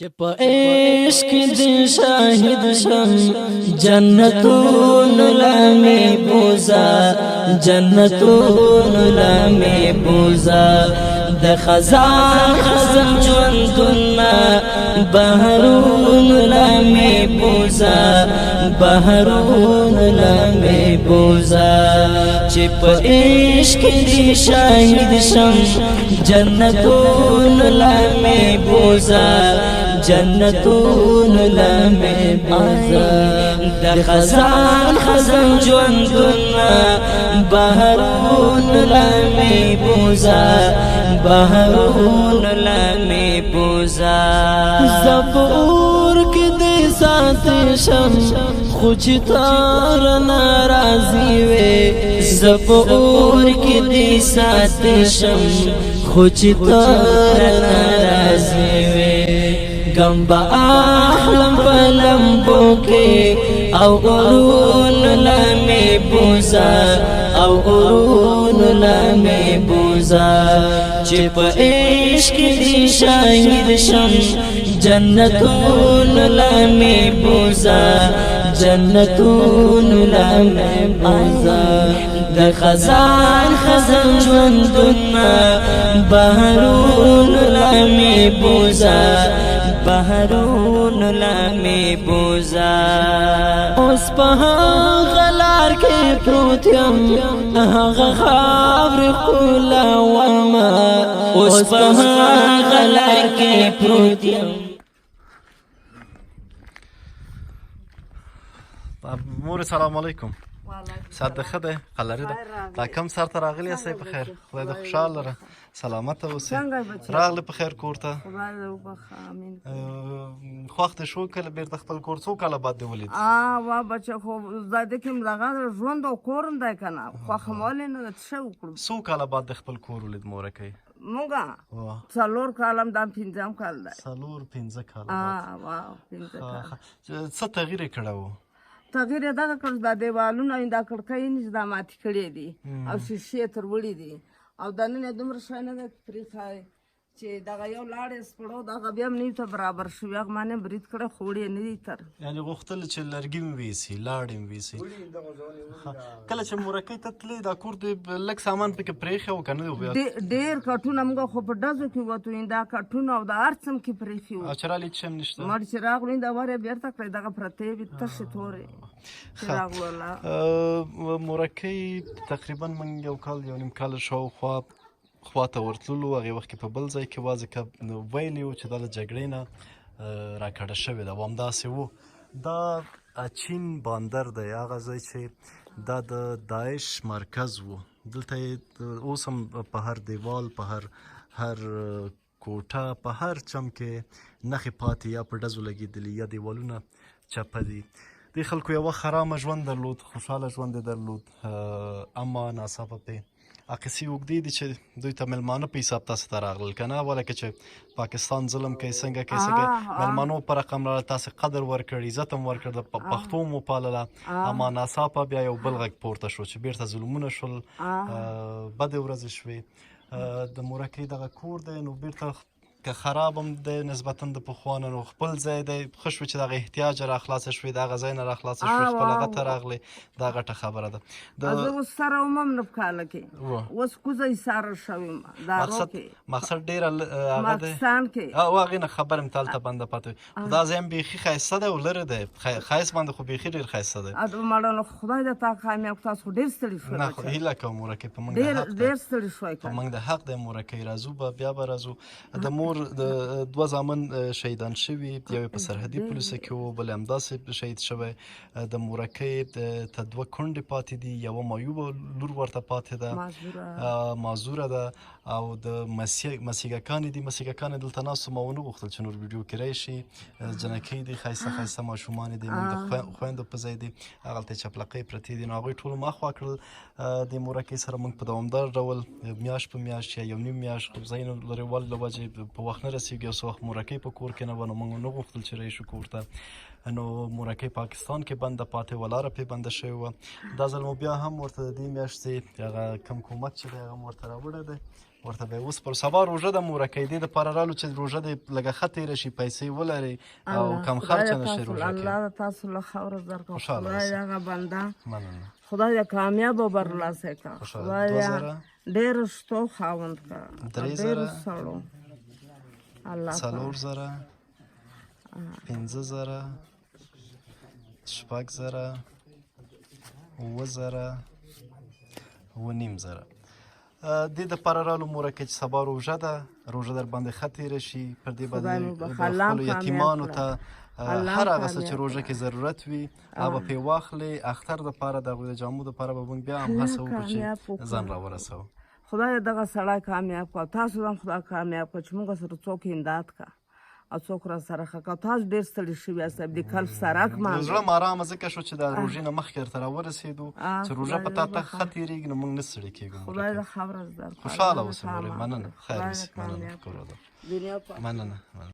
چې په عشق دې شاهد شم جنتون لامې بوزا جنتون لامې بوزا د خزان خزم ژوندونه بهرون لامې بوزا بهرون لامې بوزا چې په عشق دې شاهد شم جنتون لامې بوزا جنتون لامې بوزا د خزان خزم ژوندونه بهرون لامې بوزا بهرون لامې بوزا زبور کې دې ساتې شم خو چې تار ناراضي وې زبور کې دې ساتې شم خو چې تار ناراضي وې غم با احلم پلمبو کې او غرون لامې بوزا او غرون لامې بوزا چې په عشق دې شاهد شم جنتون لامې بوزا جنتون لامې بوزا د خزان خزم ژوندونه بهرون لامې بوزا بهرون لامې بوزا اوس په هغه لار کې پروت یم هغه خاورې ښکلومه اوس په هغه لار کې پروت یم. مور سلام علیکم. سر د ښه دی قلري ده دا کم سر ته راغلی یاستئ په خیر خدای دې خوشحال لره سلامته اوسئ راغلی په خیر کور ته خوښ دې شو کله بیرته خپل کور څو کاله بعد دې ولید وا بچه خو زده کې دغه ژوند او کور هم دی که نه خوښه مې ولې نه ده څه وکړو څو کاله بعد د خپل کور ولید مورکۍ مونږه 4 کال هم دا 5 کال دی 4-5 کاله څه تغییر یې کړی و تغییر یې دغه کړ دا دیوالونه دا کړکۍ نه دا ماتې کړې دي او شیشې تر وړې دي او دا نن یې دومره شی نه ده پرېښی چې دغه یو لاړې سپړو دغه بیا هم نوي ته برابر شوي هغه ما نه برید کړی خو وړې نه دي تر یعنې غوښتل چې لرګي م ویسي لاړې م ویسي کله چې مورکۍ ته تلې دا کور دې لږ سامان پکې پرېښی و که نه دی ډېر کټونه موږ خو په ډزو کې وتو دا کټونه او د هر څه م کې پرېښي وو او چې رالې څه هم نشته مړ چې راغلو دا ور یې بېرته کړی دغه پرتې وي تشې تورې چې راغلله مورکۍ تقریبا موږ یو کال یو نیم کال شاوخوا خواته ورتللو هغې وخت کې په بل ځای کې واځې که ویلي وو چې دا د جګړې نه راکړه شوې ده او همداسې وو دا اچین باندر دی هغه ځای چې دا د داعش مرکز و دلته یې اوس هم په هر دیوال په هر کوټه په هر چم کې نښې پاتې یا په ډزو لګېدلي یا دیوالونه چپه دي دې خلکو یوه خرامه ژوند درلود خوشحاله ژوند یې درلود اما ناڅاپه پرې قصې اوږدې دي چې دوی ته میلمانه په حساب تاسو ته راغلل که نه ولکه چې پاکستان ظلم کوي څنګه کوي څنګه میلمانو په رقم راغله تاسې قدر ورکړ عزت هم ورکړ د پښتو مو پالله اما ناڅاپه بیا یو بل غږ پورته شو چې بیرته ظلمونه شول بدې ورځې شوې د مورکۍ دغه کور دی نو بیرته که خراب هم دی نسبتا د پخوا نه نو خپل ځای دی ښه شوې چې دغه احتیاج راخلاصه شوې د هغه ځای نه راخلاصه شوې خپل هغه ته راغلې دا غټه خبره ده زه اوس سره وم هم نه په کاله کې اوس کوزه یې ساره شوې یم دارو کې مقصد ډېره هغه دی پاکستان کې او هغې نه خبر یم تالته بنده پاتې خو دا ځای هم بیخي ښایسته دی او لرې دی ښایست باندې خو بیخي ډېر ښایسته دی مړانو خدای دې تا کامیاب تاسو خو ډېر ستړي شوئ نه خو هیله کوم مورکۍ په موږ ډېر ستړي شوئ په موږ د حق دی مورکۍ راځو به بیا به راځو د مور د 2 زامن شهیدان شوي یو یې په سرحدي پولیسو کې و بل یې همداسې شهید شوی د مورکۍ ته 2 کونډې پاتې دي یوه معیوبه لور ورته پاتې ده معذوره ده او د مسیګکانې دي مسیګکانې دلته ناست ما ونه غوښتل چې نور ویډیو کې راشي جنکۍ دي ښایسته ښایسته ماشومانې دي موږ د خویندو په ځای دي هغلته چپلقۍ پرتې دي نو هغوی ټول ما خوا کړل د مورکۍ سره موږ په دوامدار ډول میاشت په میاشت یا یو نیم میاشت ځایونو لرېوالي له وجې په وخت نه رسېږي او څه وخت مورکۍ په کور کې نه وه نو موږ نه غوښتل چې راشو کور ته نو مورکۍ پاکستان کې بنده پاتې وه لاره پرې بنده شوې وه دا ځل مو بیا هم ورته د دې میاشتې هغه کم کومک چې دی هغه مو ورته راوړی دی ورته به اوس پر سبا روژه د مورکۍ دې دپاره رالو چې روژه دې لږه ښه تېره شي پیسې ولري او کم خرچه نه شي روژه کې الله تاسو له خاوره درکړه خوشحاله خدای اوسئ. هغه بنده مننه خدای دې کامیاب او برلاسه کړه خوشحاله. خدای 2000 ډېر شتو خاوند کړه 3000 سړو الله 4000 5000 6000 7000 9000 دې دپاره رالو مورکۍ چې سبا روژه ده روژه در باندې ښه تېره شي پر دې خدای مو باندې بخښه. الله خپلو کامیاب یتیمانو کړه. ته الله هر هغه څه کامیاب چې روژه کې ضرورت وي هغه به پرې واخلې اختر دپاره د هغوی د جامو دپاره به موږ بیا هم الله هڅه وکړو کامیاب چې وکړه. ځان راورسوو خدای دغه سړی کامیاب کړه تاسو هم خدای کامیاب کړه چې موږ سره څوک امداد کړه او څوک را سره ښه کړه تاسو ډېر ستړي شوي یاست د کلب سرک مانځئ زړه م ارامه ځکه شو چې د روژې نه مخکې ورته راورسېدو چې روژه په تا ته ښه تېرېږي نو موږ نه ستړي کېږو خدای د خاوره زده خوشحاله اوسئ مورې مننه خیر اوسې مننه کامیاب کور ودان دنیا په مننه